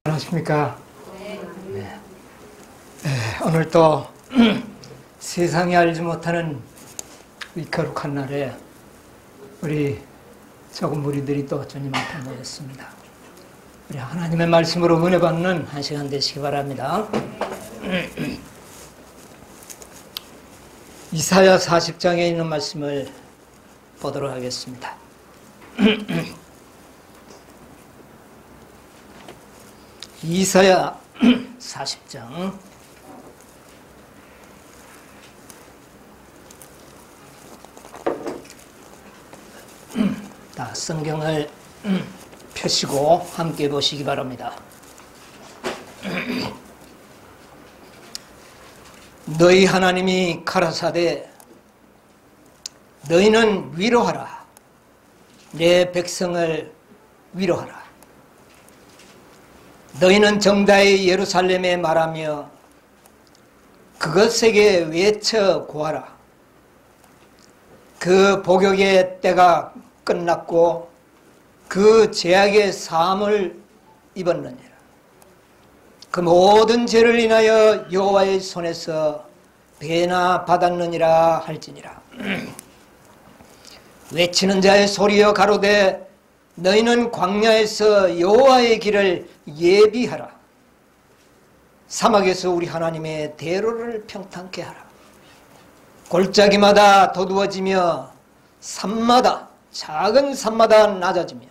안녕하십니까. 네. 오늘 또 세상이 알지 못하는 이 거룩한 날에 우리 조금 무리들이 또 주님 앞에 모였습니다. 우리 하나님의 말씀으로 은혜 받는 한 시간 되시기 바랍니다. 이사야 40장에 있는 말씀을 보도록 하겠습니다. 이사야 40장 다 성경을 펴시고 함께 보시기 바랍니다. 너희 하나님이 가라사대 너희는 위로하라. 내 백성을 위로하라. 너희는 정다의 예루살렘에 말하며 그것에게 외쳐 고하라. 그 복역의 때가 끝났고 그 죄악의 사함을 입었느니라. 그 모든 죄를 인하여 여호와의 손에서 배나 받았느니라 할지니라. 외치는 자의 소리여 가로되 너희는 광야에서 여호와의 길을 예비하라. 사막에서 우리 하나님의 대로를 평탄케 하라. 골짜기마다 도두어지며 산마다 작은 산마다 낮아지며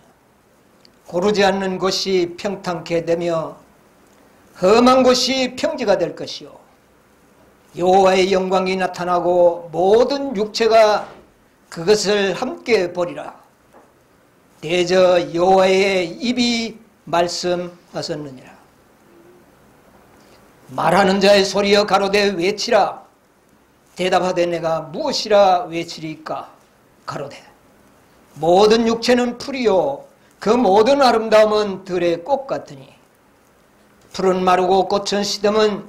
고르지 않는 곳이 평탄케 되며 험한 곳이 평지가 될 것이요 여호와의 영광이 나타나고 모든 육체가 그것을 함께 보리라. 대저 여호와의 입이 말씀하셨느니라. 말하는 자의 소리여 가로되 외치라. 대답하되 내가 무엇이라 외치리까. 가로되 모든 육체는 풀이요 그 모든 아름다움은 들의 꽃 같으니 풀은 마르고 꽃은 시듬은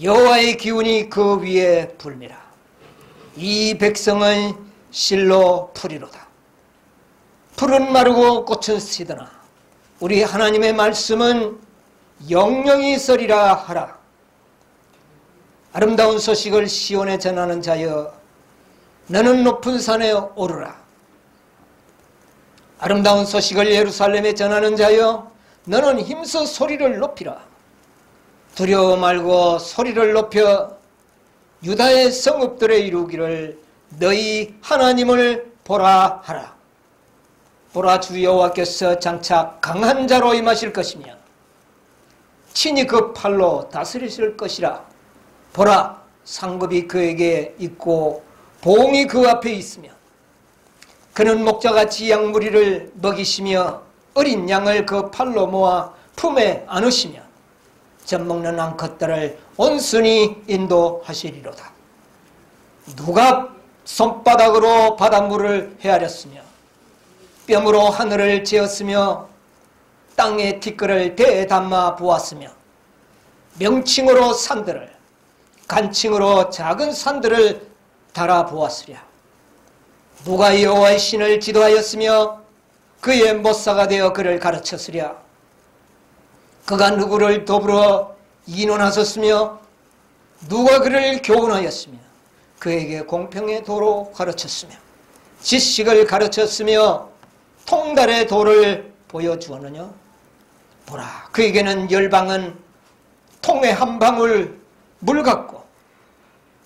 여호와의 기운이 그 위에 불미라. 이 백성은 실로 풀이로다. 풀은 마르고 꽃은 시드나 우리 하나님의 말씀은 영영이 있으리라 하라. 아름다운 소식을 시온에 전하는 자여 너는 높은 산에 오르라. 아름다운 소식을 예루살렘에 전하는 자여 너는 힘써 소리를 높이라. 두려워 말고 소리를 높여 유다의 성읍들에 이루기를 너희 하나님을 보라 하라. 보라 주 여호와께서 장차 강한 자로 임하실 것이며 친히 그 팔로 다스리실 것이라. 보라 상급이 그에게 있고 보응이 그 앞에 있으며 그는 목자같이 양무리를 먹이시며 어린 양을 그 팔로 모아 품에 안으시며 젖먹는 암컷들을 온순히 인도하시리로다. 누가 손바닥으로 바닷물을 헤아렸으며 뼘으로 하늘을 재었으며 땅에 티끌을 대담아 보았으며 명칭으로 산들을 간칭으로 작은 산들을 달아보았으랴. 누가 여호와의 신을 지도하였으며 그의 모사가 되어 그를 가르쳤으랴. 그가 누구를 더불어 인원하셨으며 누가 그를 교훈하였으며 그에게 공평의 도로 가르쳤으며 지식을 가르쳤으며 통달의 도를 보여주었느냐. 보라 그에게는 열방은 통에 한 방울 물 같고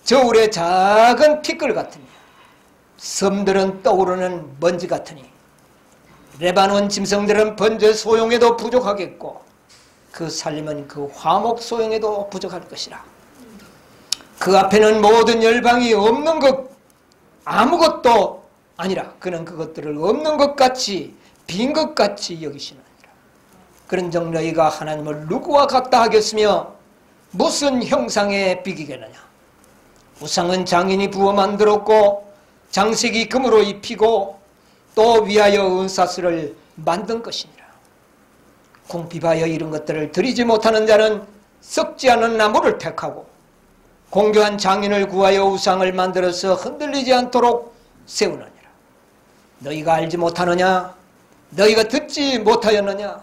저울의 작은 티끌 같으니 섬들은 떠오르는 먼지 같으니 레바논 짐승들은 번제 소용에도 부족하겠고 그 살림은 그 화목 소용에도 부족할 것이라. 그 앞에는 모든 열방이 없는 것 아무것도 아니라 그는 그것들을 없는 것 같이 빈 것 같이 여기시느니라. 그런즉 너희가 하나님을 누구와 같다 하겠으며 무슨 형상에 비기겠느냐. 우상은 장인이 부어 만들었고 장식이 금으로 입히고 또 위하여 은사슬을 만든 것이니라. 궁핍하여 이런 것들을 드리지 못하는 자는 썩지 않은 나무를 택하고 공교한 장인을 구하여 우상을 만들어서 흔들리지 않도록 세우느니라. 너희가 알지 못하느냐? 너희가 듣지 못하였느냐?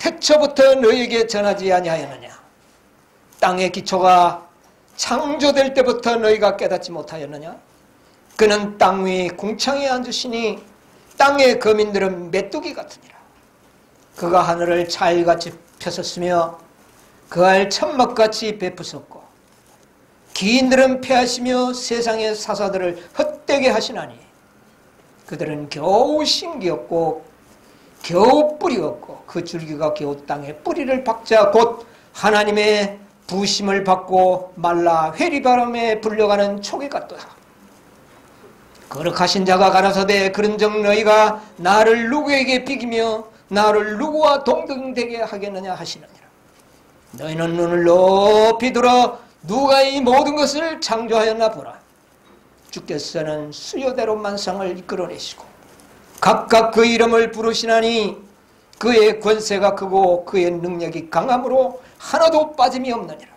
태초부터 너희에게 전하지 아니하였느냐? 땅의 기초가 창조될 때부터 너희가 깨닫지 못하였느냐? 그는 땅 위 궁창에 앉으시니 땅의 거민들은 메뚜기 같으니라. 그가 하늘을 자일같이 펴섰으며 그 알 천막같이 베푸셨고 기인들은 패하시며 세상의 사사들을 헛되게 하시나니 그들은 겨우 신기었고 겨우 뿌리었고 그 줄기가 겨우 땅에 뿌리를 박자 곧 하나님의 부심을 받고 말라 회리바람에 불려가는 촉이 같도다. 거룩하신 자가 가라사대 그런즉 너희가 나를 누구에게 비기며 나를 누구와 동등되게 하겠느냐 하시느니라. 너희는 눈을 높이 들어 누가 이 모든 것을 창조하였나 보라. 주께서는 수요대로 만상을 이끌어내시고 각각 그 이름을 부르시나니 그의 권세가 크고 그의 능력이 강함으로 하나도 빠짐이 없느니라.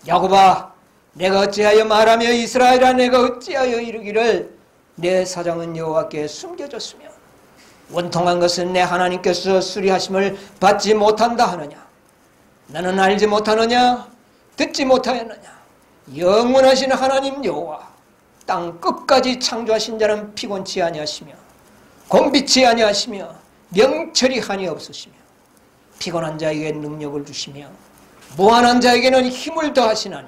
야곱아, 내가 어찌하여 말하며 이스라엘아, 내가 어찌하여 이르기를 내 사정은 여호와께 숨겨졌으며 원통한 것은 내 하나님께서 수리하심을 받지 못한다 하느냐? 나는 알지 못하느냐? 듣지 못하였느냐? 영원하신 하나님 여호와, 땅 끝까지 창조하신 자는 피곤치 아니하시며 곤비치 아니하시며 명철이 한이 없으시며 피곤한 자에게 능력을 주시며 무한한 자에게는 힘을 더하시나니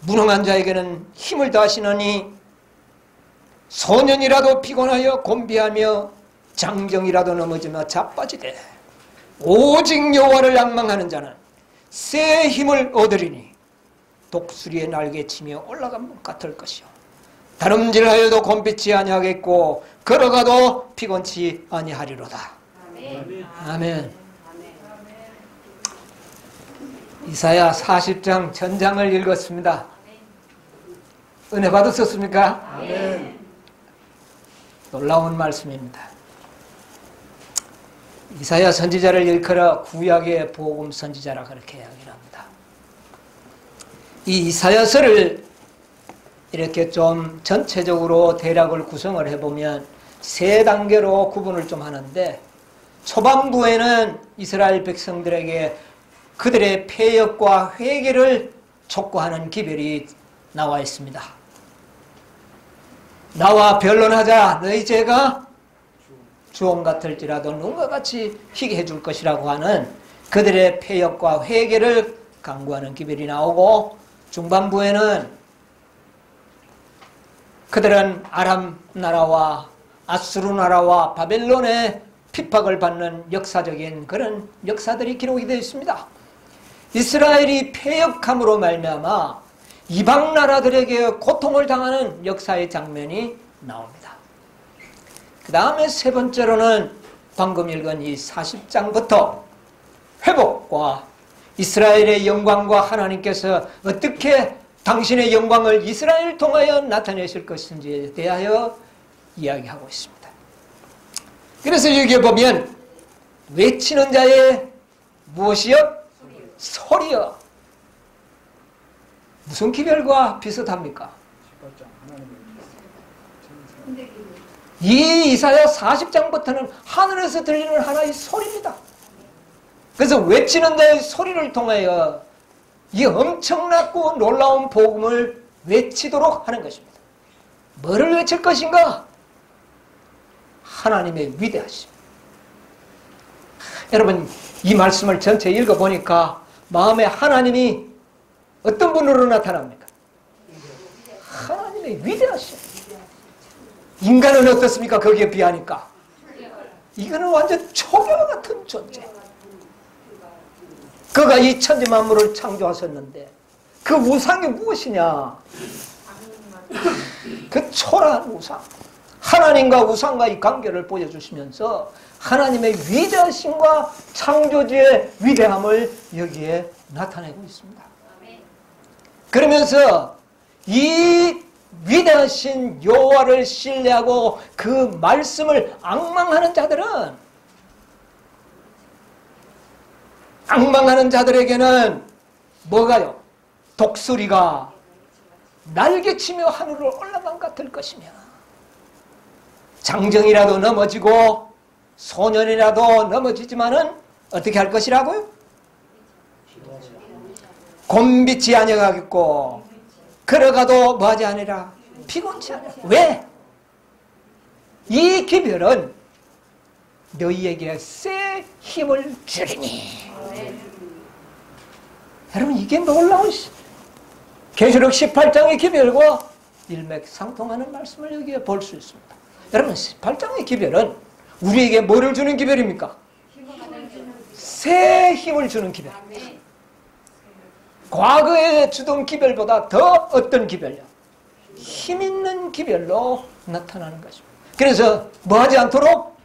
무능한 자에게는 힘을 더하시나니 소년이라도 피곤하여 곤비하며 장정이라도 넘어지며 자빠지되 오직 여호와를 앙망하는 자는 새 힘을 얻으리니 독수리의 날개치며 올라간 것 같을 것이요 다름질하여도 곤비치 아니하겠고 걸어가도 피곤치 아니하리로다. 아멘. 아멘. 이사야 40장 전장을 읽었습니다. 은혜 받으셨습니까? 아멘. 놀라운 말씀입니다. 이사야 선지자를 일컬어 구약의 복음 선지자라 그렇게 이야기를 합니다. 이 이사야서를 이렇게 좀 전체적으로 대략을 구성을 해보면 세 단계로 구분을 좀 하는데, 초반부에는 이스라엘 백성들에게 그들의 폐역과 회개를 촉구하는 기별이 나와 있습니다. 나와 변론하자. 너희 죄가 주홍 같을지라도 눈과 같이 희게 해줄 것이라고 하는 그들의 폐역과 회개를 강구하는 기별이 나오고, 중반부에는 그들은 아람 나라와 아수르 나라와 바벨론의 핍박을 받는 역사적인 그런 역사들이 기록이 되어 있습니다. 이스라엘이 패역함으로 말미암아 이방 나라들에게 고통을 당하는 역사의 장면이 나옵니다. 그 다음에 세 번째로는 방금 읽은 이 40장부터 회복과 이스라엘의 영광과 하나님께서 어떻게 당신의 영광을 이스라엘을 통하여 나타내실 것인지에 대하여 이야기하고 있습니다. 그래서 여기에 보면 외치는 자의 무엇이요? 소리요. 무슨 기별과 비슷합니까? 이 이사야 40장부터는 하늘에서 들리는 하나의 소리입니다. 그래서 외치는 자의 소리를 통하여 이 엄청나고 놀라운 복음을 외치도록 하는 것입니다. 뭐를 외칠 것인가? 하나님의 위대하심. 여러분, 이 말씀을 전체 읽어보니까 마음에 하나님이 어떤 분으로 나타납니까? 하나님의 위대하심. 인간은 어떻습니까? 거기에 비하니까. 이거는 완전 초경 같은 존재. 그가 이 천지 만물을 창조하셨는데 그 우상이 무엇이냐? 그 초라한 우상. 하나님과 우상과의 관계를 보여주시면서 하나님의 위대하심과 창조주의 위대함을 여기에 나타내고 있습니다. 그러면서 이 위대하신 여호와를 신뢰하고 그 말씀을 앙망하는 자들에게는 뭐가요? 독수리가 날개치며 하늘로 올라간 것 같을 것이며 장정이라도 넘어지고 소년이라도 넘어지지만은 어떻게 할 것이라고요? 곤비치 아니하겠고 걸어가도 뭐하지 아니라 피곤치 않으라. 왜? 이 기별은 너희에게 새 힘을 주리니. 여러분, 이게 놀라운 계시록 18장의 기별과 일맥상통하는 말씀을 여기에 볼 수 있습니다. 여러분, 18장의 기별은 우리에게 뭐를 주는 기별입니까? 새 힘을 주는 기별입니다. 과거에 주던 기별보다 더 어떤 기별이요? 힘 있는 기별로 나타나는 것입니다. 그래서 뭐하지 않도록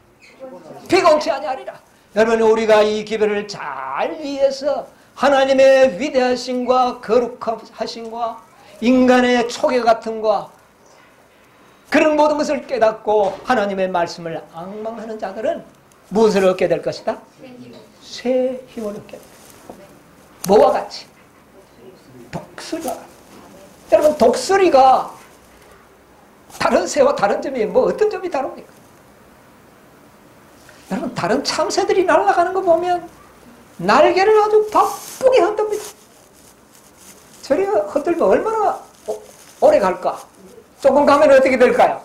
피곤치 아니하리라. 여러분, 우리가 이 기별을 잘 이해해서 하나님의 위대하심과 거룩하심과 인간의 초계 같음과 그런 모든 것을 깨닫고 하나님의 말씀을 앙망하는 자들은 무엇을 얻게 될 것이다? 새 힘을 얻게 됩니다. 뭐와 같이? 독수리와. 여러분, 독수리가 다른 새와 다른 점이 뭐 어떤 점이 다릅니까? 여러분, 다른 참새들이 날아가는 거 보면 날개를 아주 바쁘게 흔듭니다. 저리 흔들면 얼마나 오래 갈까? 조금 가면 어떻게 될까요?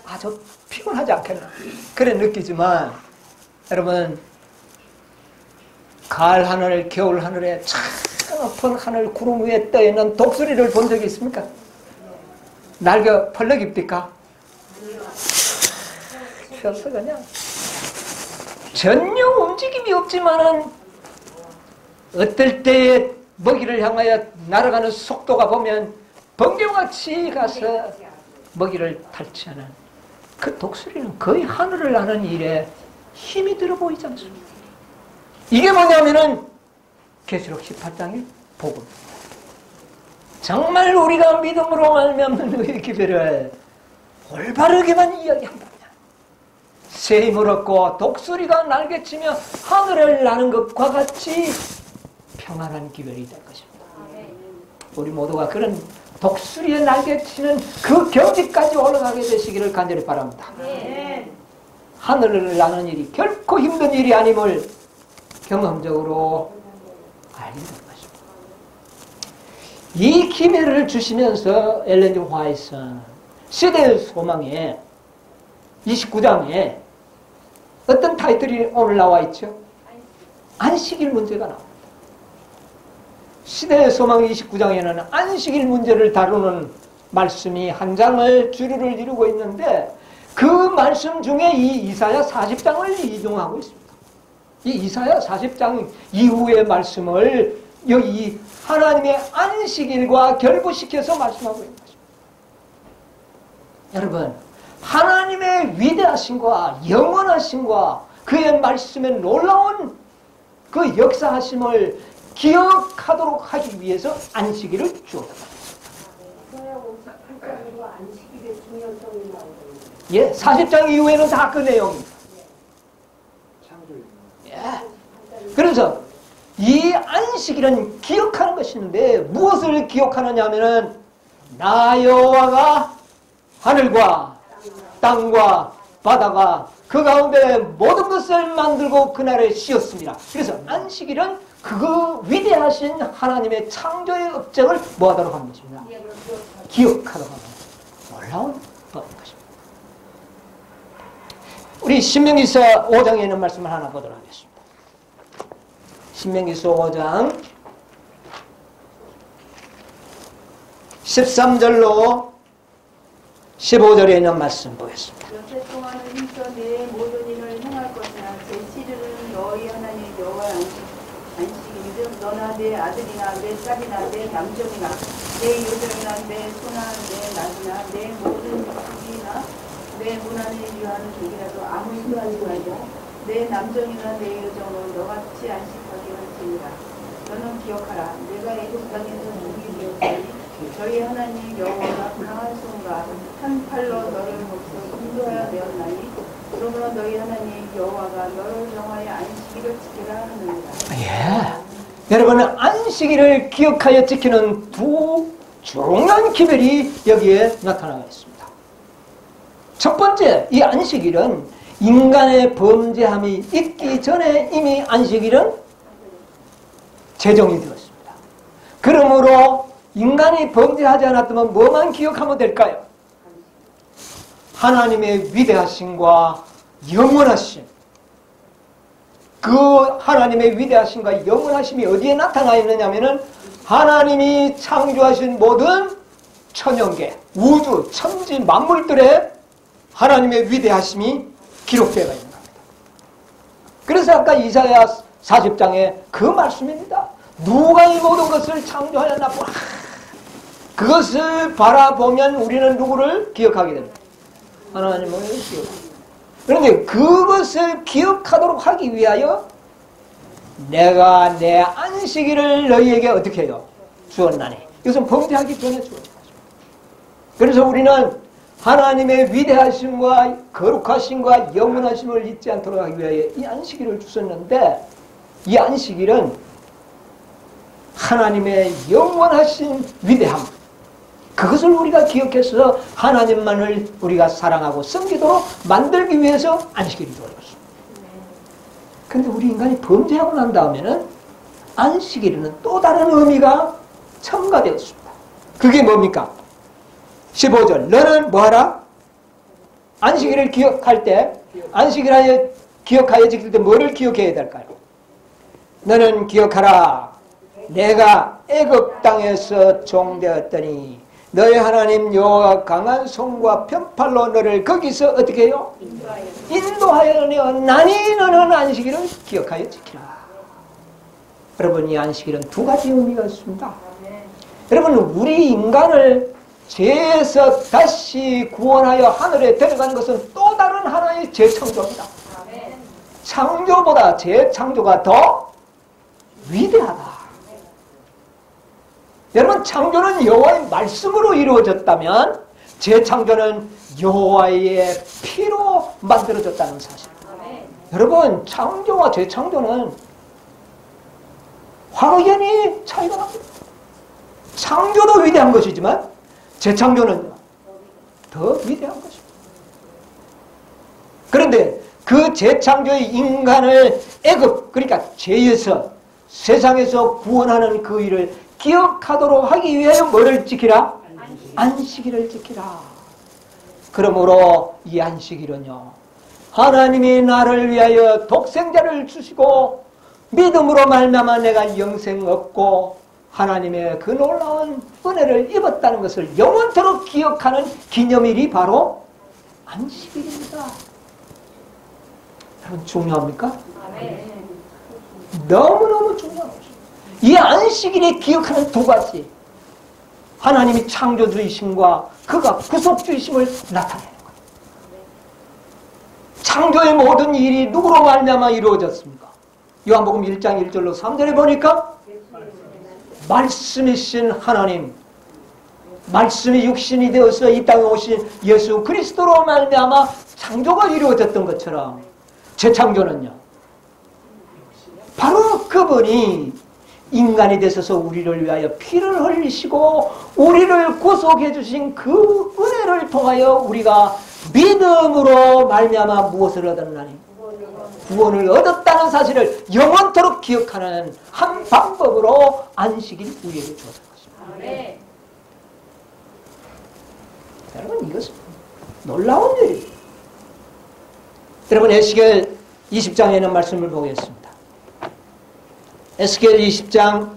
아주 피곤하지 않겠나? 그래 느끼지만 여러분, 가을 하늘, 겨울 하늘에 참 높은 하늘 구름 위에 떠있는 독수리를 본 적이 있습니까? 날개 펄럭 입니까? 펴서 그냥 전혀 움직임이 없지만은 어떨 때에 먹이를 향하여 날아가는 속도가 보면 번개같이 가서 먹이를 탈취하는 그 독수리는 거의 하늘을 나는 일에 힘이 들어 보이지 않습니까? 이게 뭐냐면은 계시록 18장의 복음입니다. 정말 우리가 믿음으로 말미암는 너의 기별을 올바르게만 이야기한다면 새 힘을 얻고 독수리가 날개치며 하늘을 나는 것과 같이 평안한 기별이 될 것입니다. 우리 모두가 그런 독수리의 날개치는 그 경지까지 올라가게 되시기를 간절히 바랍니다. 하늘을 나는 일이 결코 힘든 일이 아님을 경험적으로 알게 된 것입니다. 이 기별을 주시면서 엘렌 G. 화이트는 시대의 소망에 29장에 어떤 타이틀이 오늘 나와 있죠? 안식일 문제가 나옵니다. 시대의 소망 29장에는 안식일 문제를 다루는 말씀이 한 장을 주류를 이루고 있는데 그 말씀 중에 이 이사야 40장을 이동하고 있습니다. 이 이사야 40장 이후의 말씀을 여기 하나님의 안식일과 결부시켜서 말씀하고 있는 것입니다. 여러분, 하나님의 위대하심과 영원하심과 그의 말씀의 놀라운 그 역사하심을 기억하도록 하기 위해서 안식일을 주었다. 예, 40장 이후에는 다 그 내용입니다. 예. 그래서 이 안식일은 기억하는 것인데 무엇을 기억하느냐 하면은 나 여호와가 하늘과 땅과 바다가 그 가운데 모든 것을 만들고 그날에 쉬었습니다. 그래서 안식일은 그 위대하신 하나님의 창조의 업적을 뭐하도록 하는 것입니다. 기억하도록 하는 놀라운 법인 것입니다. 우리 신명기서 5장에 있는 말씀을 하나 보도록 하겠습니다. 신명기서 5장 13절로 15절에 있는 말씀 보겠습니다. 여태 동안은 힘써 내 모든 일을 행할 것이나 제7일은 너희 하나님 여호와 안식일이든 너나 내 아들이나 내 딸이나 내 남정이나 내 여정이나 내 소나 내 나귀나 내 모든 기나 내 문안에 유하는 족이라도 아무 일도 하지 말고 내 남정이나 내 여정은 너같이 안식하게 할지니라. 너는 기억하라. 내가 애굽 땅에서 누이 되었으니 저희 하나님 여호와가 강한 손과 한 팔로 너를 먹고 인도하여 내었나니 그러므로 너희 하나님 여호와가 너를 정하여 안식일을 지키라 하느니라. 예. 여러분은 안식일을 기억하여 지키는 두 중요한 기별이 여기에 나타나고 있습니다. 첫 번째, 이 안식일은 인간의 범죄함이 있기 전에 이미 안식일은 제정이 되었습니다. 그러므로 인간이 범죄하지 않았다면 뭐만 기억하면 될까요? 하나님의 위대하심과 영원하심. 그 하나님의 위대하심과 영원하심이 어디에 나타나 있느냐면은 하나님이 창조하신 모든 천연계, 우주, 천지, 만물들의 하나님의 위대하심이 기록되어 있는 겁니다. 그래서 아까 이사야 40장에 그 말씀입니다. 누가 이 모든 것을 창조하였나 보라. 그것을 바라보면 우리는 누구를 기억하게 됩니다. 하나님을 기억합니다. 그런데 그것을 기억하도록 하기 위하여 내가 내 안식일을 너희에게 어떻게 해요? 주었나니. 이것은 범죄하기 전에 주었다. 그래서 우리는 하나님의 위대하심과 거룩하심과 영원하심을 잊지 않도록 하기 위하여 이 안식일을 주셨는데, 이 안식일은 하나님의 영원하신 위대함, 그것을 우리가 기억해서 하나님만을 우리가 사랑하고 섬기도록 만들기 위해서 안식일이 되었습니다. 그런데 우리 인간이 범죄하고 난 다음에는 안식일에는 또 다른 의미가 첨가되었습니다. 그게 뭡니까? 15절. 너는 뭐하라? 안식일을 기억할 때, 안식일을 기억하여 지킬 때 뭐를 기억해야 될까요? 너는 기억하라. 내가 애굽 땅에서 종되었더니 너의 하나님 여호와가 강한 손과 편팔로 너를 거기서 어떻게 해요? 인도하였나니 너는 안식일을 기억하여 지키라. 여러분, 이 안식일은 두 가지 의미가 있습니다. 여러분, 우리 인간을 죄에서 다시 구원하여 하늘에 데려가는 것은 또 다른 하나의 재창조입니다. 창조보다 재창조가 더 위대하다. 여러분, 창조는 여호와의 말씀으로 이루어졌다면 재창조는 여호와의 피로 만들어졌다는 사실입니다. 여러분, 창조와 재창조는 확연히 차이가 납니다. 창조도 위대한 것이지만 재창조는 더 위대한 것입니다. 그런데 그 재창조의 인간을 애굽, 그러니까 죄에서 세상에서 구원하는 그 일을 기억하도록 하기 위하여 뭐를 지키라? 안식일을 지키라. 그러므로 이 안식일은요, 하나님이 나를 위하여 독생자를 주시고 믿음으로 말미암아 내가 영생 얻고 하나님의 그 놀라운 은혜를 입었다는 것을 영원토록 기억하는 기념일이 바로 안식일입니다. 여러분, 중요합니까? 너무너무 중요한 것입니다. 이 안식일에 기억하는 두 가지, 하나님이 창조주이심과 그가 구속주이심을 나타내는 거예요. 창조의 모든 일이 누구로 말미암아 이루어졌습니까? 요한복음 1장 1절로 3절에 보니까 말씀이신 하나님, 말씀이 육신이 되어서 이 땅에 오신 예수 그리스도로 말미암아 창조가 이루어졌던 것처럼 재창조는요, 바로 그분이 인간이 되셔서 우리를 위하여 피를 흘리시고 우리를 구속해 주신 그 은혜를 통하여 우리가 믿음으로 말미암아 무엇을 얻었나니? 구원을 얻었다는 사실을 영원토록 기억하는 한 방법으로 안식일이 우리에게 주어진 것입니다. 여러분, 이것은 놀라운 일입니다. 여러분, 에스겔 20장에 있는 말씀을 보겠습니다. 에스겔 20장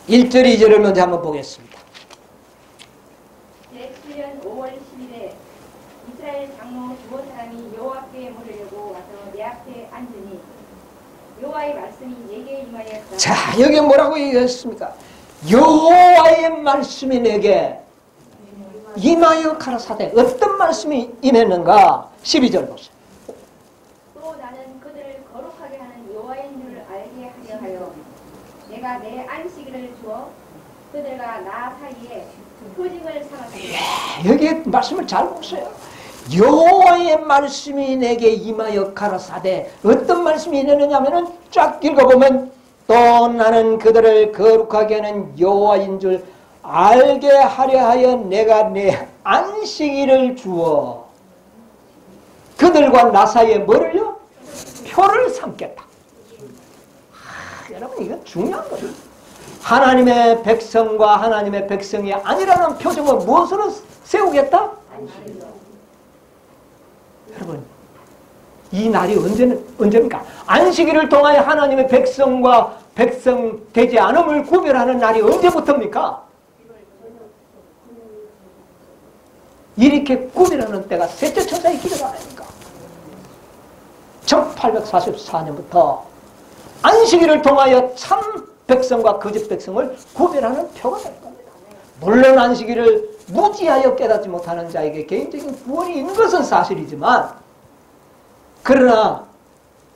1절 2절을 먼저 한번 보겠습니다. 제7년 5월 10일에 이스라엘 장로 두어 사람이 여호와께 물으려고 와서 내 앞에 앉으니 여호와의 말씀이 내게 임하였다. 자, 여기 뭐라고 얘기했습니까? 여호와의 말씀이 내게 임하여 가라사대. 어떤 말씀이 임했는가? 12절 보세요. 또 나는 그들을 거룩하게 하는 여호와인 줄 알게 하려 하여 내가 내 안식일을 주어 그들과 나 사이에 표징을 삼았다. 여기 말씀을 잘 보세요. 여호와의 말씀이 내게 임하여 가라사대. 어떤 말씀이 있느냐면은 쫙 읽어보면 또 나는 그들을 거룩하게 하는 여호와인 줄 알게 하려 하여 내가 내 안식일을 주어 그들과 나 사이에 뭐를요? 표를 삼겠다. 여러분 이건 중요한 거죠. 하나님의 백성과 하나님의 백성이 아니라는 표정을 무엇으로 세우겠다? 여러분 이 날이 언제입니까? 안식일을 통하여 하나님의 백성과 백성 되지 않음을 구별하는 날이 언제부터입니까? 이렇게 구별하는 때가 셋째 천사의 기도가 아닙니까? 1844년부터 안식일을 통하여 참 백성과 거짓 백성을 구별하는 표가 될 겁니다. 물론 안식일을 무지하여 깨닫지 못하는 자에게 개인적인 구원이 있는 것은 사실이지만, 그러나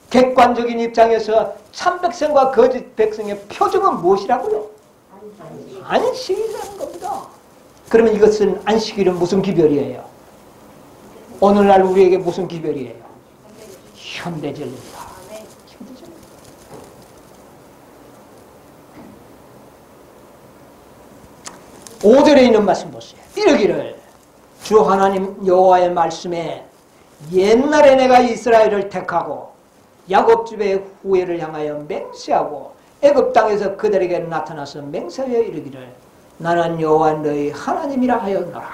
객관적인 입장에서 참 백성과 거짓 백성의 표정은 무엇이라고요? 안식일이라는 겁니다. 그러면 이것은 안식일은 무슨 기별이에요? 오늘날 우리에게 무슨 기별이에요? 현대절입니다. 현대절입니다. (5절에) 있는 말씀 보세요. 이르기를 주 하나님 여호와의 말씀에 옛날에 내가 이스라엘을 택하고 야곱 집의 후예를 향하여 맹세하고 애굽 땅에서 그들에게 나타나서 맹세하여 이르기를 나는 여호와 너희 하나님이라 하였노라.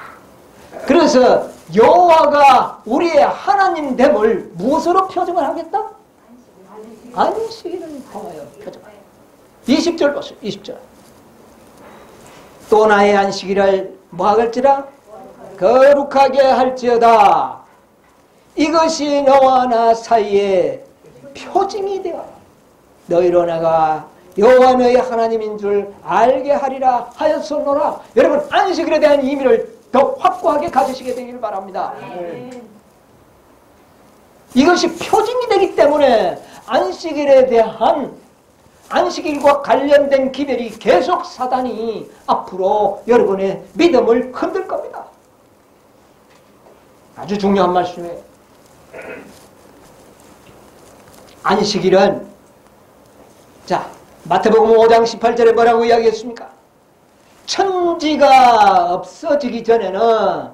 그래서 여호와가 우리의 하나님 됨을 무엇으로 표정을 하겠다? 안식일을 통하여 표정하여. 20절 보세요. 20절. 또 나의 안식일을 뭐하겠지라? 거룩하게 할지어다. 이것이 너와 나 사이에 표징이 되어 너희로 내가 여호와 너희 하나님인 줄 알게 하리라 하였었노라. 여러분 안식일에 대한 의미를 더 확고하게 가지시게 되기를 바랍니다. 이것이 표징이 되기 때문에 안식일에 대한 안식일과 관련된 기별이 계속 사단이 앞으로 여러분의 믿음을 흔들 겁니다. 아주 중요한 말씀이에요. 안식일은 자 마태복음 5장 18절에 뭐라고 이야기했습니까? 천지가 없어지기 전에는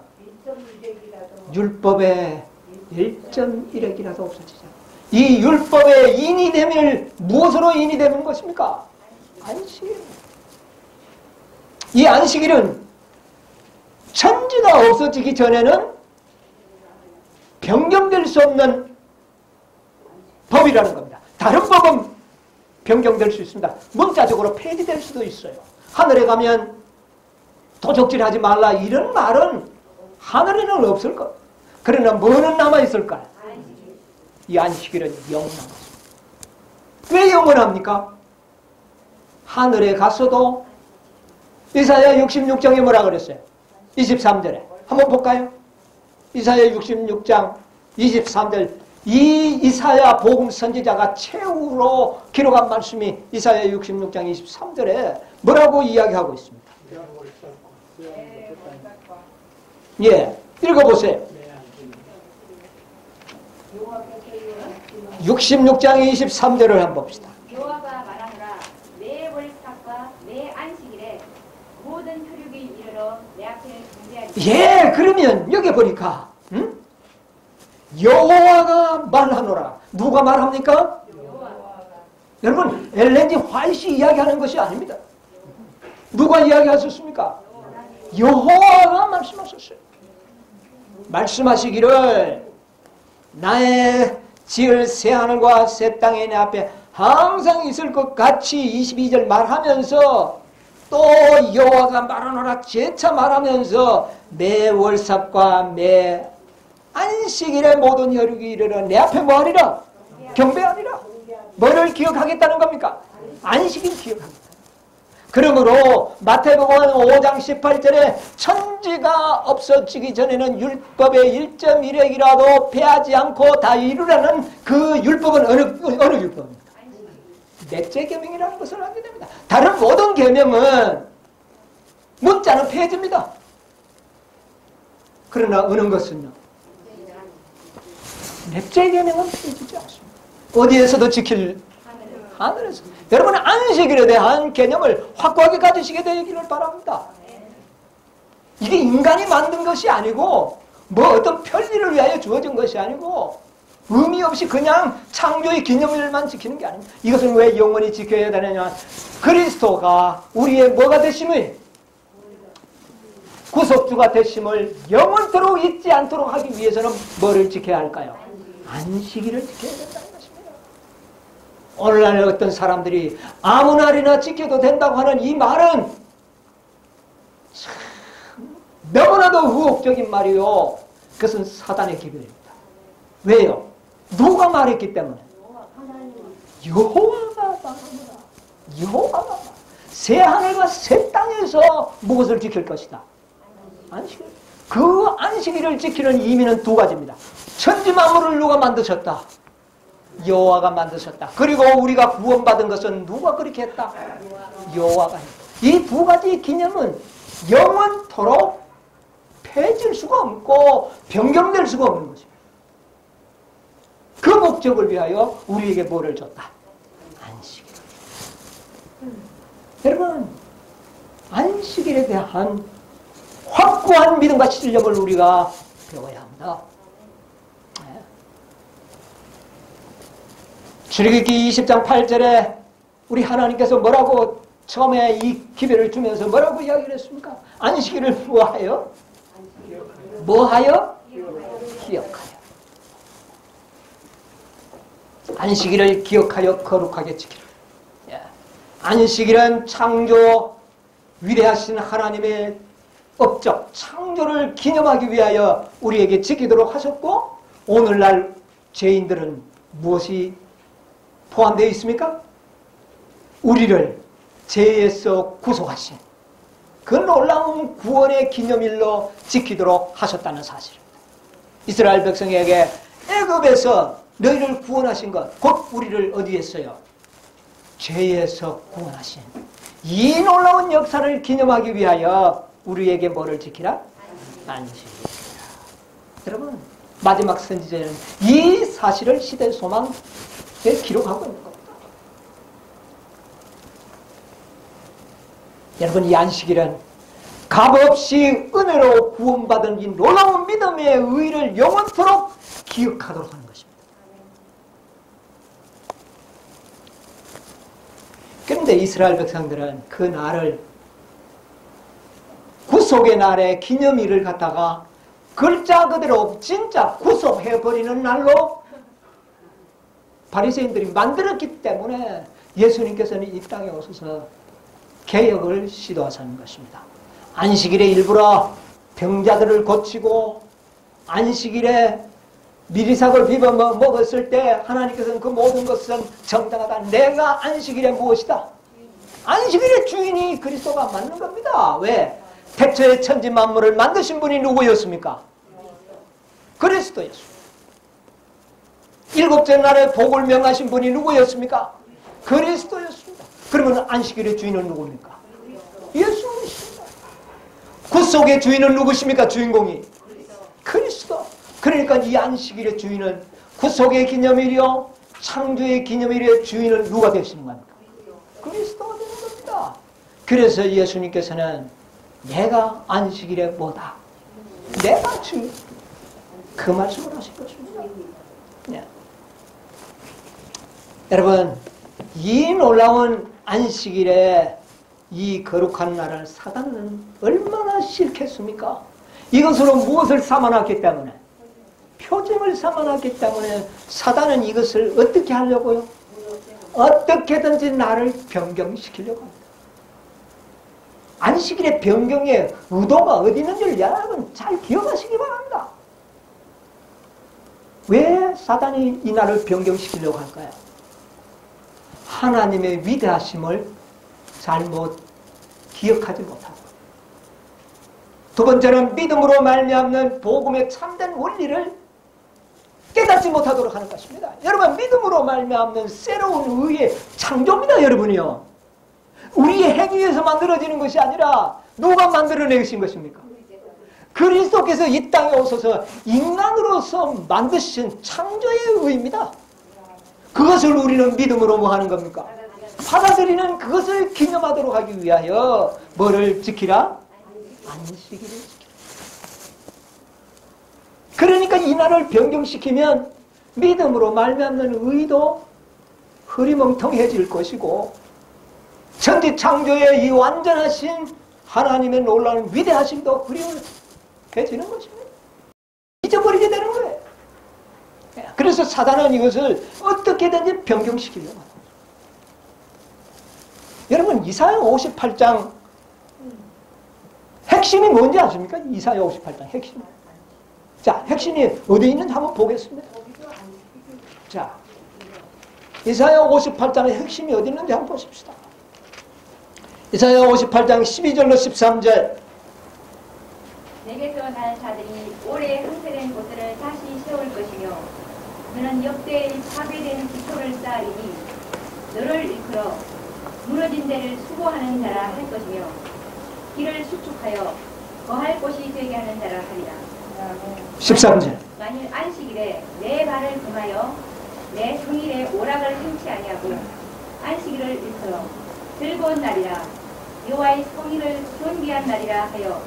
율법의 1.1핵이라도 없어지잖아요. 이 율법의 인이됨을 무엇으로 인이되는 것입니까? 안식일. 이 안식일은 천지가 없어지기 전에는 변경될 수 없는 법이라는 겁니다. 다른 법은 변경될 수 있습니다. 문자적으로 폐지될 수도 있어요. 하늘에 가면 도적질하지 말라 이런 말은 하늘에는 없을 것. 그러나 뭐는 남아있을까요? 이 안식일은 영원합니다. 왜 영원합니까? 하늘에 갔어도 이사야 66장에 뭐라 그랬어요? 23절에 한번 볼까요? 이사야 66장 23절 이 이사야 복음 선지자가 최후로 기록한 말씀이 이사야 66장 23절에 뭐라고 이야기하고 있습니다. 예, 읽어보세요. 66장 23절을 한번 봅시다. 여호와가 말하노라 내 월삭과 내 안식일에 모든 혈육이 이르러 내 앞에 경배하리라. 예, 그러면 여기 보니까 여호와가 말하노라. 누가 말합니까? 여호와가. 여러분 엘렌지 화이트이 이야기하는 것이 아닙니다. 누가 이야기하셨습니까? 여호와가 말씀하셨어요. 말씀하시기를 나의 지을 새 하늘과 새 땅이 내 앞에 항상 있을 것 같이 22절 말하면서 또 여호와가 말하노라 재차 말하면서 매 월삭과 매 안식일의 모든 혈육이 이르러 내 앞에 뭐하리라? 경배하리라. 뭐를 기억하겠다는 겁니까? 안식일 기억합니다. 그러므로 마태복음 5장 18절에 천지가 없어지기 전에는 율법의 1.1핵이라도 패하지 않고 다 이루라는 그 율법은 어느 율법입니까? 넷째 계명이라는 것을 알게 됩니다. 다른 모든 계명은 문자는 폐해집니다. 그러나 어느 것은요? 넷째 계명은 폐해지지 않습니다. 어디에서도 지킬 하늘에서. 여러분은 안식일에 대한 개념을 확고하게 가지시게 되기를 바랍니다. 이게 인간이 만든 것이 아니고 뭐 어떤 편리를 위하여 주어진 것이 아니고 의미 없이 그냥 창조의 기념일만 지키는 게 아닙니다. 이것은 왜 영원히 지켜야 되느냐? 그리스도가 우리의 뭐가 되심을, 구속주가 되심을 영원토록 잊지 않도록 하기 위해서는 뭐를 지켜야 할까요? 안식일을 지켜야 된다는 것입니다. 오늘날 어떤 사람들이 아무 날이나 지켜도 된다고 하는 이 말은 참 너무나도 의혹적인 말이요. 그것은 사단의 기별입니다. 왜요? 누가 말했기 때문에? 여호와가 말합니다. 여호와가 새 하늘과 새 땅에서 무엇을 지킬 것이다? 안식일. 그 안식일을 지키는 의미는 두 가지입니다. 천지 만물을 누가 만드셨다? 여호와가 만드셨다. 그리고 우리가 구원받은 것은 누가 그렇게 했다? 여호와가 했다. 이 두 가지 기념은 영원토록 폐해질 수가 없고 변경될 수가 없는 것입니다. 그 목적을 위하여 우리에게 뭐를 줬다? 안식일. 여러분, 안식일에 대한 확고한 믿음과 신념을 우리가 배워야 합니다. 출애굽기 20장 8절에 우리 하나님께서 뭐라고 처음에 이 기별을 주면서 뭐라고 이야기를 했습니까? 안식일을 뭐하여? 뭐하여? 기억하여. 안식일을 기억하여 거룩하게 지키라. 안식일은 창조 위대하신 하나님의 업적, 창조를 기념하기 위하여 우리에게 지키도록 하셨고, 오늘날 죄인들은 무엇이 포함되어 있습니까? 우리를 죄에서 구속하신 그 놀라운 구원의 기념일로 지키도록 하셨다는 사실입니다. 이스라엘 백성에게 애굽에서 너희를 구원하신 것, 곧 우리를 어디에서요? 죄에서 구원하신 이 놀라운 역사를 기념하기 위하여 우리에게 뭐를 지키라? 안식일을 지키라. 여러분, 마지막 선지자는 이 사실을 시대 소망에 기록하고 있는 겁니다. 여러분, 이 안식일은 값없이 은혜로 구원받은 이 놀라운 믿음의 의의를 영원토록 기억하도록 하는 것입니다. 그런데 이스라엘 백성들은 그 날을, 구속의 날에 기념일을 갖다가 글자 그대로 진짜 구속해버리는 날로 바리새인들이 만들었기 때문에 예수님께서는 이 땅에 오셔서 개혁을 시도하시는 것입니다. 안식일에 일부러 병자들을 고치고, 안식일에 미리삭을 비벼 먹었을 때 하나님께서는 그 모든 것은 정당하다. 내가 안식일의 무엇이다? 안식일의 주인이 그리스도가 맞는 겁니다. 왜? 태초에 천지 만물을 만드신 분이 누구였습니까? 그리스도였습니다. 일곱째 날에 복을 명하신 분이 누구였습니까? 그리스도였습니다. 그러면 안식일의 주인은 누굽니까? 예수님이십니다. 구속의 주인은 누구십니까? 주인공이? 그리스도. 그러니까 이 안식일의 주인은, 구속의 기념일이요, 창조의 기념일의 주인은 누가 되시는 겁니까? 그리스도가 되는 겁니다. 그래서 예수님께서는 내가 안식일의 뭐다? 내가 주인. 그 말씀을 하신 것입니다. 네. 여러분, 이 놀라운 안식일에 이 거룩한 날을 사단은 얼마나 싫겠습니까? 이것으로 무엇을 삼아놨기 때문에? 표징을 삼아놨기 때문에 사단은 이것을 어떻게 하려고요? 어떻게든지 나를 변경시키려고 합니다. 안식일의 변경의 의도가 어디 있는지를 여러분 잘 기억하시기 바랍니다. 왜 사단이 이 날을 변경시키려고 할까요? 하나님의 위대하심을 잘못 기억하지 못하고, 두 번째는 믿음으로 말미암는 복음의 참된 원리를 깨닫지 못하도록 하는 것입니다. 여러분, 믿음으로 말미암는 새로운 의의 창조입니다. 여러분이요, 우리의 행위에서 만들어지는 것이 아니라 누가 만들어내신 것입니까? 그리스도께서 이 땅에 오셔서 인간으로서 만드신 창조의 의입니다. 그것을 우리는 믿음으로 뭐 하는 겁니까? 받아들이는, 그것을 기념하도록 하기 위하여 뭐를 지키라? 안식일을 지키라. 그러니까 이 날을 변경시키면 믿음으로 말미암는 의도 흐리멍텅해질 것이고 천지 창조의 이 완전하신 하나님의 놀라운 위대하심도 흐리멍해지는 것입니다. 잊어버리게 되는 거예요. 그래서 사단은 이것을 어떻게든지 변경시키려고 합니다. 여러분 이사야 58장 핵심이 뭔지 아십니까? 이사야 58장 핵심. 자, 핵심이 어디 있는지 한번 보겠습니다. 자, 이사야 58장의 핵심이 어디 있는지 한번 보십시다. 이사야 58장 12절로 13절. 내게서 난 자들이 오래 흥세된 곳들을 다시 세울 것이며 너는 역대의 파괴된 기초를 쌓으리니 너를 일컬어 무너진 데를 수고하는 자라 할 것이며 길을 수축하여 거할 곳이 되게 하는 자라 하리라. 13절. 만일 안식일에 내 발을 금하여 내 성일에 오락을 행치 아니하고 안식일을 일컬어 즐거운 날이라 여호와의 성일을 존귀한 날이라 하여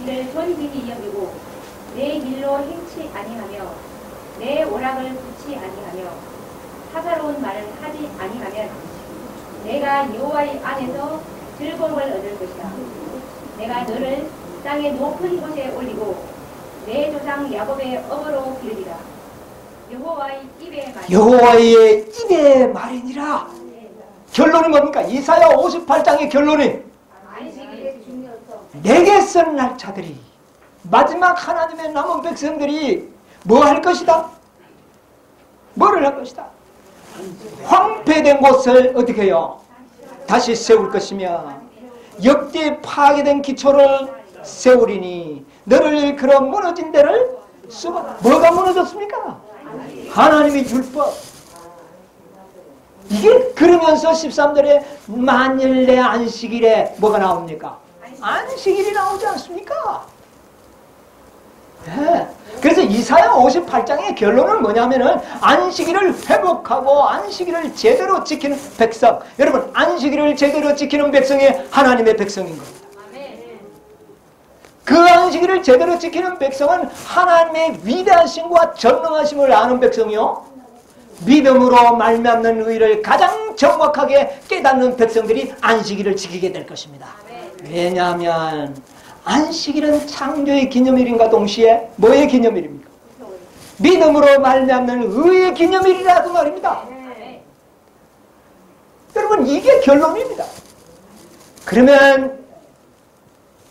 이를 존귀히 여기고 내 길로 행치 아니하며 내 오락을 굳지 아니하며 사사로운 말을 하지 아니하면 내가 여호와의 안에서 즐거움을 얻을 것이다. 내가 너를 땅의 높은 곳에 올리고 내 조상 야곱의 업으로 기르리라. 여호와의 입의 말이니라. 결론은 뭡니까? 이사야 58장의 결론이 내게 쓴 날짜들이 마지막 하나님의 남은 백성들이 뭐 할 것이다? 뭐를 할 것이다? 황폐된 곳을 어떻게 해요? 다시 세울 것이며 역대 파괴된 기초를 세우리니 너를 그런 무너진 데를 뭐가 무너졌습니까? 하나님의 율법. 이게 그러면서 13절에 만일 내 안식일에 뭐가 나옵니까? 안식일이 나오지 않습니까? 네. 그래서 이사야 58장의 결론은 뭐냐면은 안식일을 회복하고 안식일을 제대로 지키는 백성. 여러분 안식일을 제대로 지키는 백성이 하나님의 백성인 겁니다. 그 안식일을 제대로 지키는 백성은 하나님의 위대하심과 전능하심을 아는 백성이요 믿음으로 말미암는 의를 가장 정확하게 깨닫는 백성들이 안식일을 지키게 될 것입니다. 왜냐하면 안식일은 창조의 기념일인가 동시에 뭐의 기념일입니까? 믿음으로 말미암는 의의 기념일이라고 말입니다. 여러분 이게 결론입니다. 그러면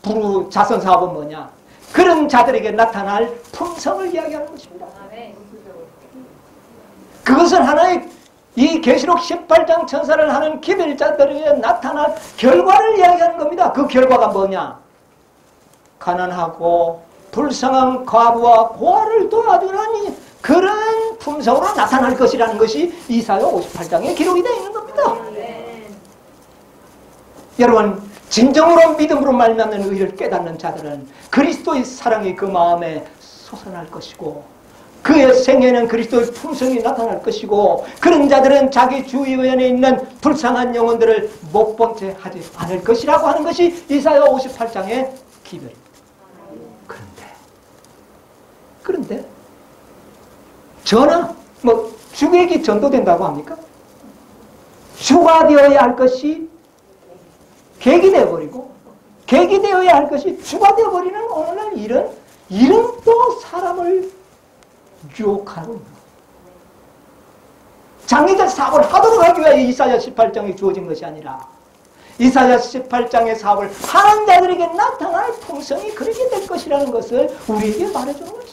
부르 자선 사업은 뭐냐? 그런 자들에게 나타날 품성을 이야기하는 것입니다. 그것은 하나의 이 계시록 18장 천사를 하는 기별자들에게 나타날 결과를 이야기하는 겁니다. 그 결과가 뭐냐? 가난하고 불쌍한 과부와 고아를 도와주라니 그런 품성으로 나타날 것이라는 것이 이사야 58장에 기록이 되어 있는 겁니다. 여러분 진정으로 믿음으로 말미암는 의를 깨닫는 자들은 그리스도의 사랑이 그 마음에 솟아날 것이고 그의 생애는 그리스도의 품성이 나타날 것이고 그런 자들은 자기 주위에 있는 불쌍한 영혼들을 못 본 채 하지 않을 것이라고 하는 것이 이사야 58장의 기별입니다. 그런데 전하 주객이 전도된다고 합니까? 주가 되어야 할 것이 객이 되어버리고 객이 되어야 할 것이 주가 되어버리는 오늘날 이런 또 사람을 유혹하는 거예요. 장애자 사업을 하도록 하기 위해 이사야 18장이 주어진 것이 아니라 이사야 18장의 사업을 하는 자들에게 나타날 풍성이 그렇게 될 것이라는 것을 우리에게 말해주는 것입니다.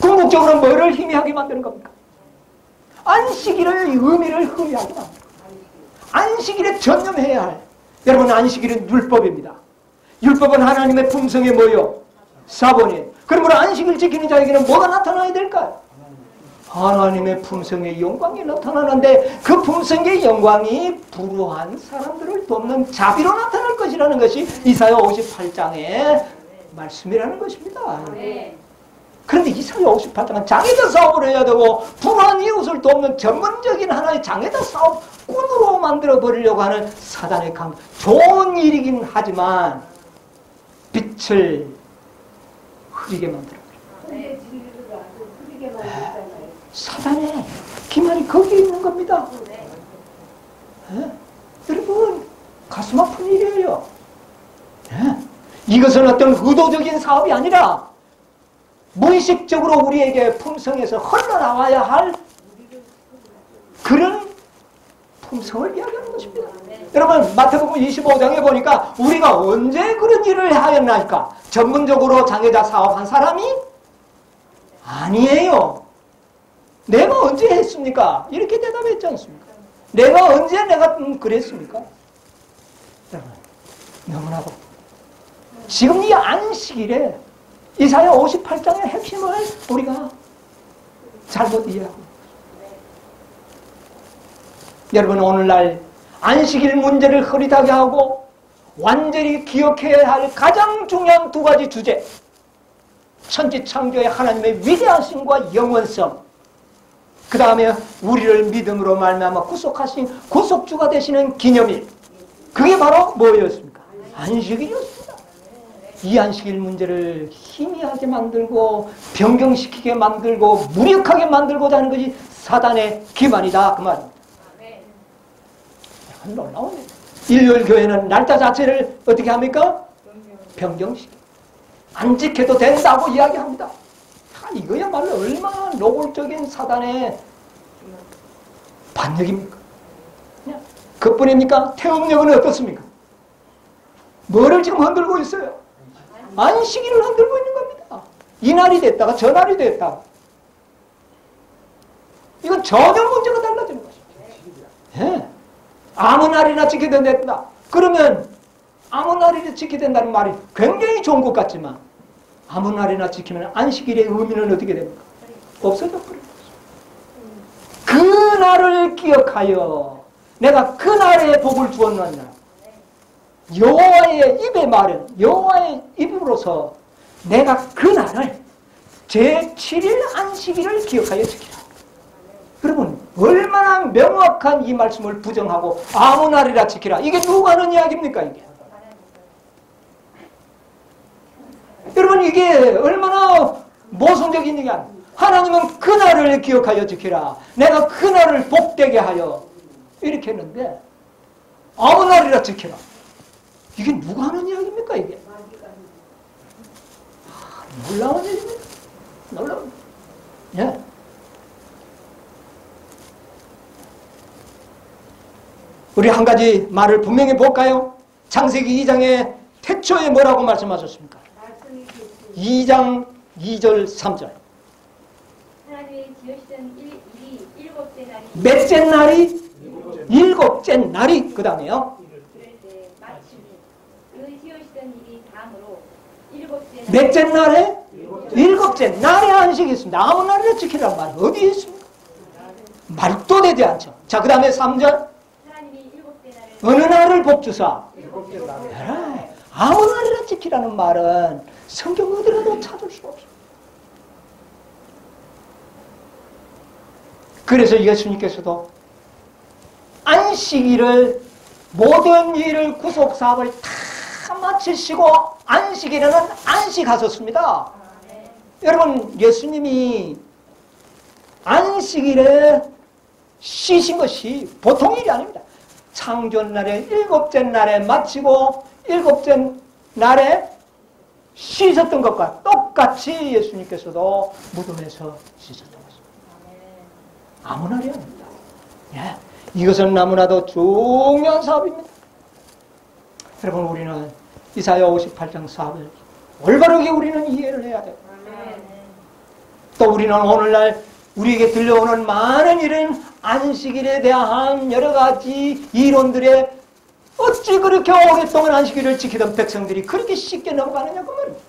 궁극적으로 뭐를 희미하게 만드는 겁니까? 안식일의 의미를 희미하게 만드는 겁니다. 안식일에 전념해야 할 여러분 안식일은 율법입니다. 율법은 하나님의 품성의 뭐요? 사본이에요. 그러므로 안식일 지키는 자에게는 뭐가 나타나야 될까요? 하나님의 품성의 영광이 나타나는데 그 품성의 영광이 불우한 사람들을 돕는 자비로 나타날 것이라는 것이 이사야 58장의 말씀이라는 것입니다. 그런데 이사야 58장은 장애자 사업을 해야 되고 불안 이웃을 돕는 전문적인 하나의 장애자 사업꾼으로 만들어버리려고 하는 사단의 강. 좋은 일이긴 하지만 빛을 흐리게 만들어버려요. 사단의 기만이 거기에 있는 겁니다. 여러분 가슴 아픈 일이에요. 이것은 어떤 의도적인 사업이 아니라 무의식적으로 우리에게 품성에서 흘러나와야 할 그런 품성을 이야기하는 것입니다. 여러분 마태복음 25장에 보니까 우리가 언제 그런 일을 하였나니까? 전문적으로 장애자 사업한 사람이 아니에요. 내가 언제 했습니까? 이렇게 대답했지 않습니까? 내가 언제 그랬습니까? 여러분 너무나도 지금 이 안식일에 이사야 58장의 핵심을 우리가 잘못 이해하고 여러분 오늘날 안식일 문제를 흐릿하게 하고 완전히 기억해야 할 가장 중요한 두 가지 주제, 천지창조의 하나님의 위대하심과 영원성, 그 다음에 우리를 믿음으로 말미암아 구속하신 구속주가 되시는 기념일, 그게 바로 뭐였습니까? 안식일이었습니다. 이 안식일 문제를 희미하게 만들고 변경시키게 만들고 무력하게 만들고자 하는 것이 사단의 기만이다 그 말입니다. 놀라워요. 일요일 교회는 날짜 자체를 어떻게 합니까? 변경시켜. 안 지켜도 된다고 이야기합니다. 이거야말로 얼마나 노골적인 사단의 반역입니까? 그뿐입니까? 태음력은 어떻습니까? 뭐를 지금 흔들고 있어요? 안식일을 흔들고 있는 겁니다. 이날이 됐다가 저날이 됐다가. 이건 전혀 문제가 달라지는 것입니다. 예. 아무 날이나 지켜야 된다. 그러면 아무 날이나 지켜야 된다는 말이 굉장히 좋은 것 같지만 아무 날이나 지키면 안식일의 의미는 어떻게 됩니까? 없어져 버립니다. 그 날을 기억하여 내가 그 날에 복을 주었느냐. 여호와의 입의 말은 여호와의 입으로서 내가 그 날을 제7일 안식일을 기억하여 지키라. 여러분 얼마나 명확한 이 말씀을 부정하고 아무 날이라 지키라. 이게 누가 하는 이야기입니까 이게? 여러분 이게 얼마나 모순적인 얘기야. 하나님은 그 날을 기억하여 지키라. 내가 그 날을 복되게 하여 이렇게 했는데 아무 날이라 지키라. 이게 누가 하는 이야기입니까 이게? 놀라운 일입니다. 놀라운. 예. 우리 한 가지 말을 분명히 볼까요? 창세기 2장에 태초에 뭐라고 말씀하셨습니까? 2장 2절 3절. 하나님이 지으시던 일이 일곱째 날이 몇째 날이? 일곱째 날이 그 다음에요? 그 지으시던 일이 다음으로 일곱째 날 몇째 날에? 일곱째 날에 안식이 있습니다. 아무 날에 지키란 말이 어디에 있습니까? 말도 되지 않죠. 자, 그 다음에 3절. 하나님이 일곱째 날을 어느 날을 복주사? 아무 날이나 지키라는 말은 성경 어디라도 찾을 수가 없어요. 그래서 예수님께서도 안식일을 모든 일을 구속사업을 다 마치시고 안식일에는 안식하셨습니다. 여러분 예수님이 안식일에 쉬신 것이 보통 일이 아닙니다. 창조날에 일곱째 날에 마치고 일곱째 날에 쉬셨던 것과 똑같이 예수님께서도 무덤에서 쉬셨던 것입니다. 아무 날이 아닙니다. 예. 이것은 너무나도 중요한 사업입니다. 여러분 우리는 이사야 58장 사업을 올바르게 우리는 이해를 해야 돼요. 또 우리는 오늘날 우리에게 들려오는 많은 이런 안식일에 대한 여러 가지 이론들에 어찌 그렇게 오랫동안 안식일을 지키던 백성들이 그렇게 쉽게 넘어가느냐고 말입니다.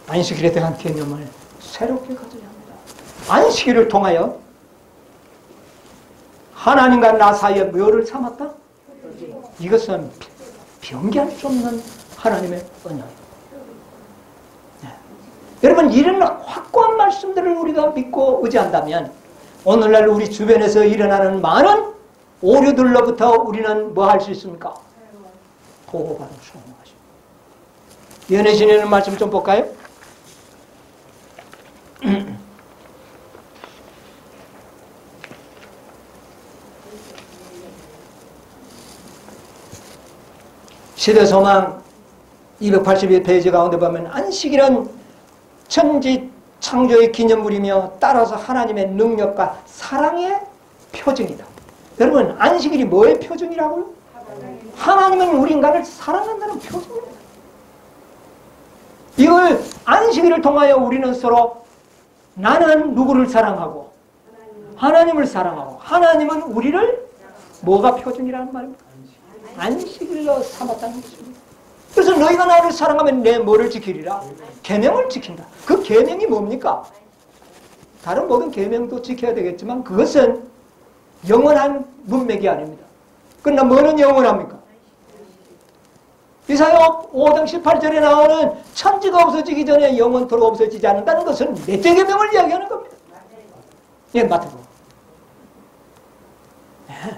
안식일에 대한 개념을 새롭게 가져야 합니다. 안식일을 통하여 하나님과 나 사이에 뭐를 삼았다? 이것은 변개할 수 없는 하나님의 언약입니다. 네. 여러분, 이런 확고한 말씀들을 우리가 믿고 의지한다면 오늘날 우리 주변에서 일어나는 많은 오류들로부터 우리는 뭐 할 수 있습니까? 보호받을 수 있는 것입니다. 연애신이라는 말씀 좀 볼까요? 시대소망 281페이지 가운데 보면 안식일은 천지 창조의 기념물이며 따라서 하나님의 능력과 사랑의 표징이다. 여러분, 안식일이 뭐의 표징이라고요? 하나님은 우리 인간을 사랑한다는 표징입니다. 이걸 안식일을 통하여 우리는 서로 나는 누구를 사랑하고 하나님을 사랑하고 하나님은 우리를 뭐가 표징이라는 말입니다. 안식일로 삼았다는 것입니다. 그래서 너희가 나를 사랑하면 내 뭐를 지키리라? 계명을 지킨다. 그 계명이 뭡니까? 다른 모든 계명도 지켜야 되겠지만 그것은 영원한 문맥이 아닙니다. 그러나 뭐는 영원합니까? 이사야 5장 18절에 나오는 천지가 없어지기 전에 영원토록 없어지지 않는다는 것은 넷째 계명을 이야기하는 겁니다. 예, 마태복음. 네.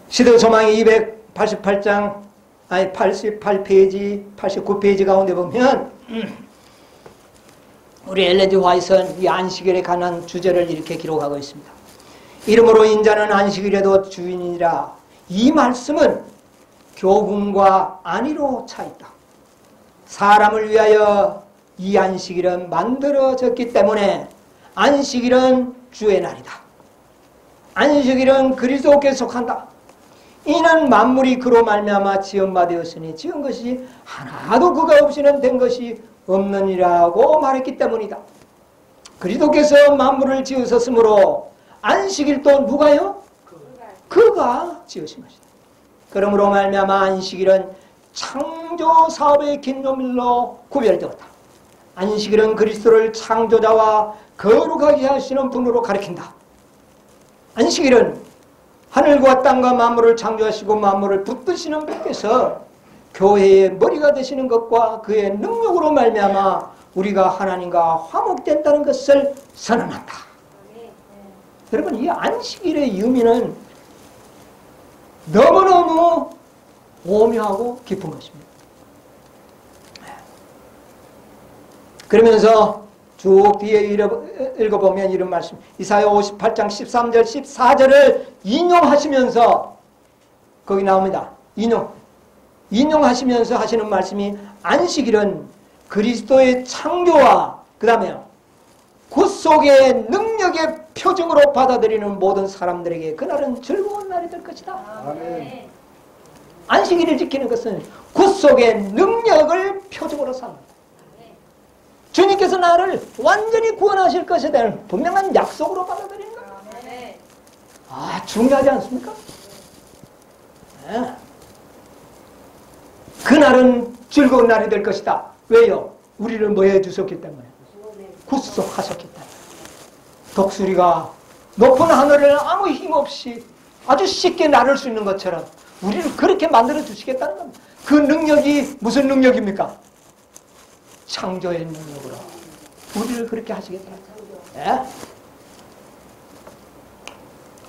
시대소망이 288장 아니 88페이지 89페이지 가운데 보면 우리 엘레디 화이트는 이 안식일에 관한 주제를 이렇게 기록하고 있습니다. 이러므로 인자는 안식일에도 주인이라. 이 말씀은 교훈과 안위로 차있다. 사람을 위하여 이 안식일은 만들어졌기 때문에 안식일은 주의 날이다. 안식일은 그리스도께 속한다. 이는 만물이 그로 말미암아 지은 바 되었으니 지은 것이 하나도 그가 없이는 된 것이 없느니라고 말했기 때문이다. 그리스도께서 만물을 지으셨으므로 안식일도 누가요? 그가 지으신 것이다. 그러므로 말미암아 안식일은 창조 사업의 기념일로 구별되었다. 안식일은 그리스도를 창조자와 거룩하게 하시는 분으로 가리킨다. 안식일은 하늘과 땅과 만물을 창조하시고 만물을 붙드시는 분께서 교회의 머리가 되시는 것과 그의 능력으로 말미암아 우리가 하나님과 화목된다는 것을 선언한다. 여러분, 이 안식일의 의미는 너무너무 오묘하고 깊은 것입니다. 그러면서 쭉 뒤에 읽어보면 이런 말씀, 이사야 58장 13절 14절을 인용하시면서 거기 나옵니다. 인용하시면서 하시는 말씀이 안식일은 그리스도의 창조와 그 다음에 구속의 능력의 표징으로 받아들이는 모든 사람들에게 그날은 즐거운 날이 될 것이다. 아멘. 안식일을 지키는 것은 구속의 능력을 표징으로 삼는다. 주님께서 나를 완전히 구원하실 것에 대한 분명한 약속으로 받아들이는 겁니다. 아, 중요하지 않습니까? 네. 그날은 즐거운 날이 될 것이다. 왜요? 우리를 뭐 해주셨기 때문에. 구속하셨기 때문에. 독수리가 높은 하늘을 아무 힘없이 아주 쉽게 나를 수 있는 것처럼 우리를 그렇게 만들어 주시겠다는 겁니다. 그 능력이 무슨 능력입니까? 창조의 능력으로 우리를 그렇게 하시겠다는 거예요. 네?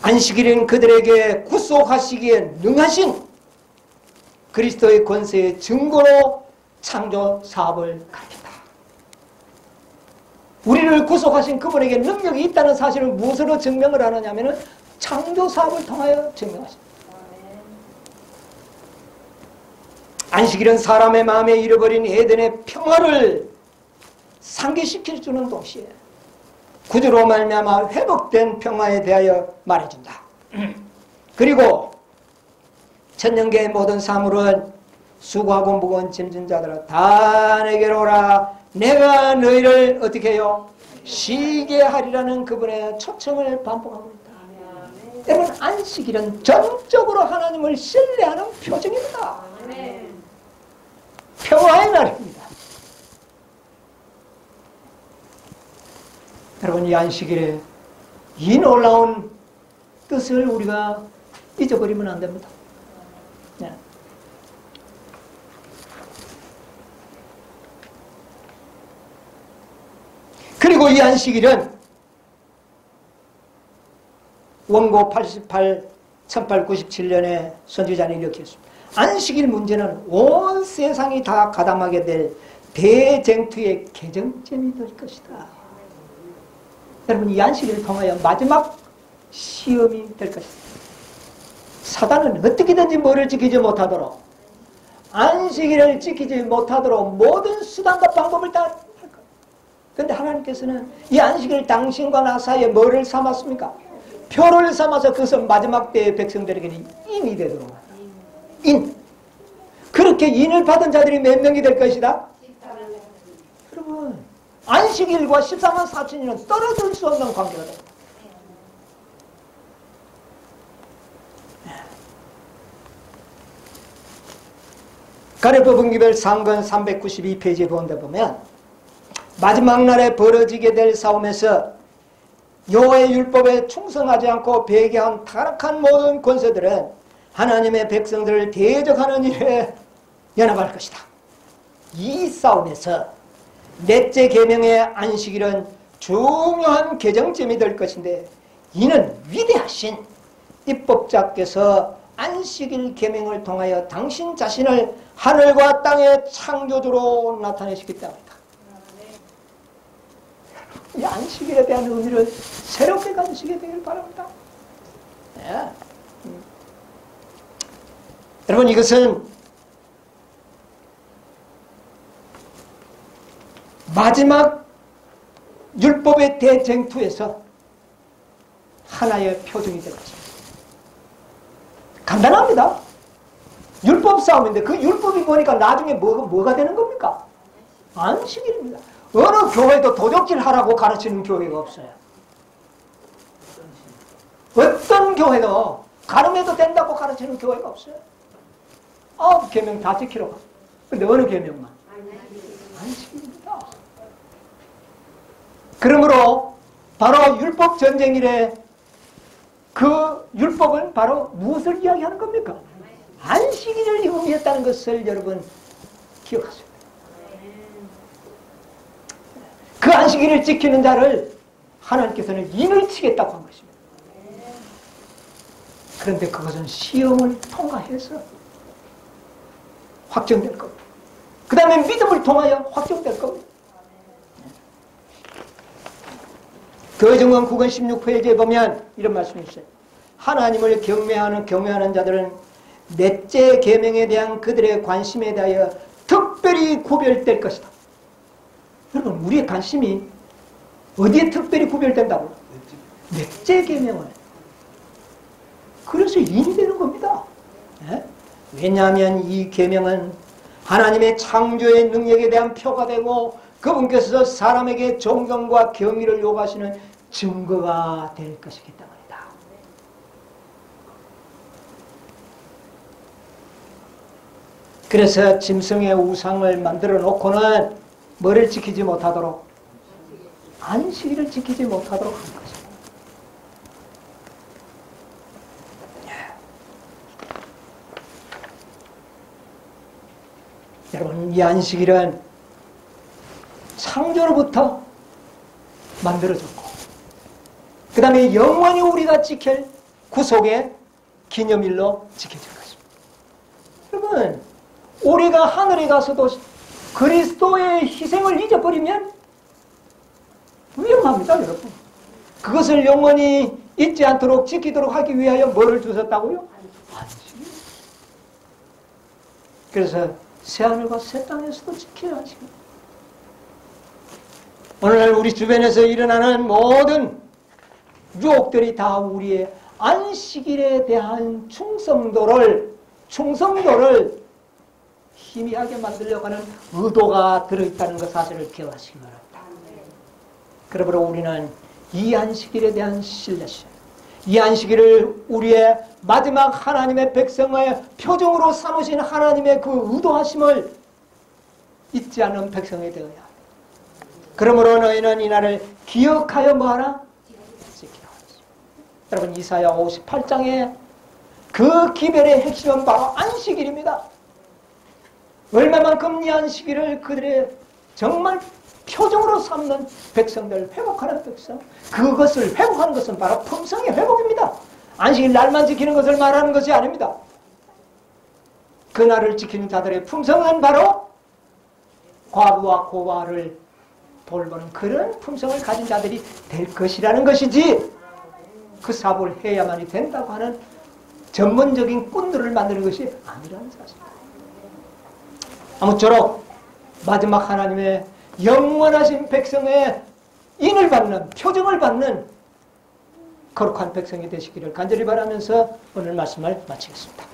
안식일은 그들에게 구속하시기에 능하신 그리스도의 권세의 증거로 창조 사업을 가르친다. 우리를 구속하신 그분에게 능력이 있다는 사실을 무엇으로 증명을 하느냐면 창조 사업을 통하여 증명하십니다. 안식일은 사람의 마음에 잃어버린 에덴의 평화를 상기시켜주는 동시에 구주로 말미암아 회복된 평화에 대하여 말해준다. 그리고 천년계의 모든 사물은 수고하고 무거운 짐진 자들아 다 내게로 오라. 내가 너희를 어떻게 해요? 쉬게 하리라는 그분의 초청을 반복하고 있다. 여러분, 안식일은 전적으로 하나님을 신뢰하는 표징입니다. 평화의 날입니다. 여러분, 이 안식일에 이 놀라운 뜻을 우리가 잊어버리면 안 됩니다. 네. 그리고 이 안식일은 원고 1897년에 선지자는 이렇게 했습니다. 안식일 문제는 온 세상이 다 가담하게 될 대쟁투의 개정점이 될 것이다. 여러분, 이 안식일을 통하여 마지막 시험이 될 것이다. 사단은 어떻게든지 뭐를 지키지 못하도록, 안식일을 지키지 못하도록 모든 수단과 방법을 다 할 거예요. 그런데 하나님께서는 이 안식일 당신과 나 사이에 뭐를 삼았습니까? 표를 삼아서 그것은 마지막 때의 백성들에게는 인이 되도록. 인. 그렇게 인을 받은 자들이 몇 명이 될 것이다? 여러분, 안식일과 14만 4천일은 떨어질 수 없는 관계가 됩니다. 가랴법은기별 상권 392페이지에 본데 보면 마지막 날에 벌어지게 될 싸움에서 여호와의 율법에 충성하지 않고 배교한 타락한 모든 권세들은 하나님의 백성들을 대적하는 일에 연합할 것이다. 이 싸움에서 넷째 계명의 안식일은 중요한 개정점이 될 것인데, 이는 위대하신 입법자께서 안식일 계명을 통하여 당신 자신을 하늘과 땅의 창조주로 나타내시기 때문이다. 이 안식일에 대한 의미를 새롭게 가지시게 되길 바랍니다. 네. 여러분, 이것은 마지막 율법의 대쟁투에서 하나의 표징이 될 것입니다. 간단합니다. 율법 싸움인데 그 율법이 보니까 나중에 뭐가 되는 겁니까? 안식일입니다. 어느 교회도 도적질 하라고 가르치는 교회가 없어요. 어떤 교회도 가늠해도 된다고 가르치는 교회가 없어요. 9계명 다 지키라고. 근데 어느 계명만? 안식일입니다. 그러므로 바로 율법 전쟁일에 그 율법은 바로 무엇을 이야기하는 겁니까? 안식일을 의미했다는 것을 여러분 기억하세요. 그 안식일을 지키는 자를 하나님께서는 인을 치겠다고 한 것입니다. 그런데 그것은 시험을 통과해서 확정될 겁니다. 그 다음에 믿음을 통하여 확정될 겁니다. 교회정원 9권 16페이지에 보면 이런 말씀이 있어요. 하나님을 경외하는 자들은 넷째 계명에 대한 그들의 관심에 대하여 특별히 구별될 것이다. 여러분, 우리의 관심이 어디에 특별히 구별된다고요? 넷째 계명을. 그래서 인이 되는 겁니다. 네? 왜냐하면 이 계명은 하나님의 창조의 능력에 대한 표가 되고 그분께서 사람에게 존경과 경의를 요구하시는 증거가 될 것이기 때문이다. 그래서 짐승의 우상을 만들어 놓고는 뭐를 지키지 못하도록? 안식일을 지키지 못하도록 한 것입니다. 여러분, 이 안식일은 창조로부터 만들어졌고 그 다음에 영원히 우리가 지킬 구속의 기념일로 지켜질 것입니다. 여러분, 우리가 하늘에 가서도 그리스도의 희생을 잊어버리면 위험합니다, 여러분. 그것을 영원히 잊지 않도록 지키도록 하기 위하여 뭐를 주셨다고요? 안식일. 그래서 새하늘과 새 땅에서도 지켜야 하시고, 오늘날 우리 주변에서 일어나는 모든 유혹들이 다 우리의 안식일에 대한 충성도를 희미하게 만들려고 하는 의도가 들어있다는 것 사실을 기억하시기 바랍니다. 그러므로 우리는 이 안식일에 대한 신뢰심, 이 안식일을 우리의 마지막 하나님의 백성의 표정으로 삼으신 하나님의 그 의도하심을 잊지 않는 백성이 되어야 합니다. 그러므로 너희는 이날을 기억하여 뭐하라? 지키라. 여러분 이사야 58장에 그 기별의 핵심은 바로 안식일입니다. 얼마만큼 이 안식일을 그들의 정말 표정으로 삼는 백성들, 회복하는 백성, 그것을 회복하는 것은 바로 품성의 회복입니다. 안식일 날만 지키는 것을 말하는 것이 아닙니다. 그날을 지키는 자들의 품성은 바로 과부와 고아를 돌보는 그런 품성을 가진 자들이 될 것이라는 것이지, 그 사업을 해야만이 된다고 하는 전문적인 꾼들을 만드는 것이 아니라는 사실입니다. 아무쪼록 마지막 하나님의 영원하신 백성의 인을 받는, 표정을 받는 거룩한 백성이 되시기를 간절히 바라면서 오늘 말씀을 마치겠습니다.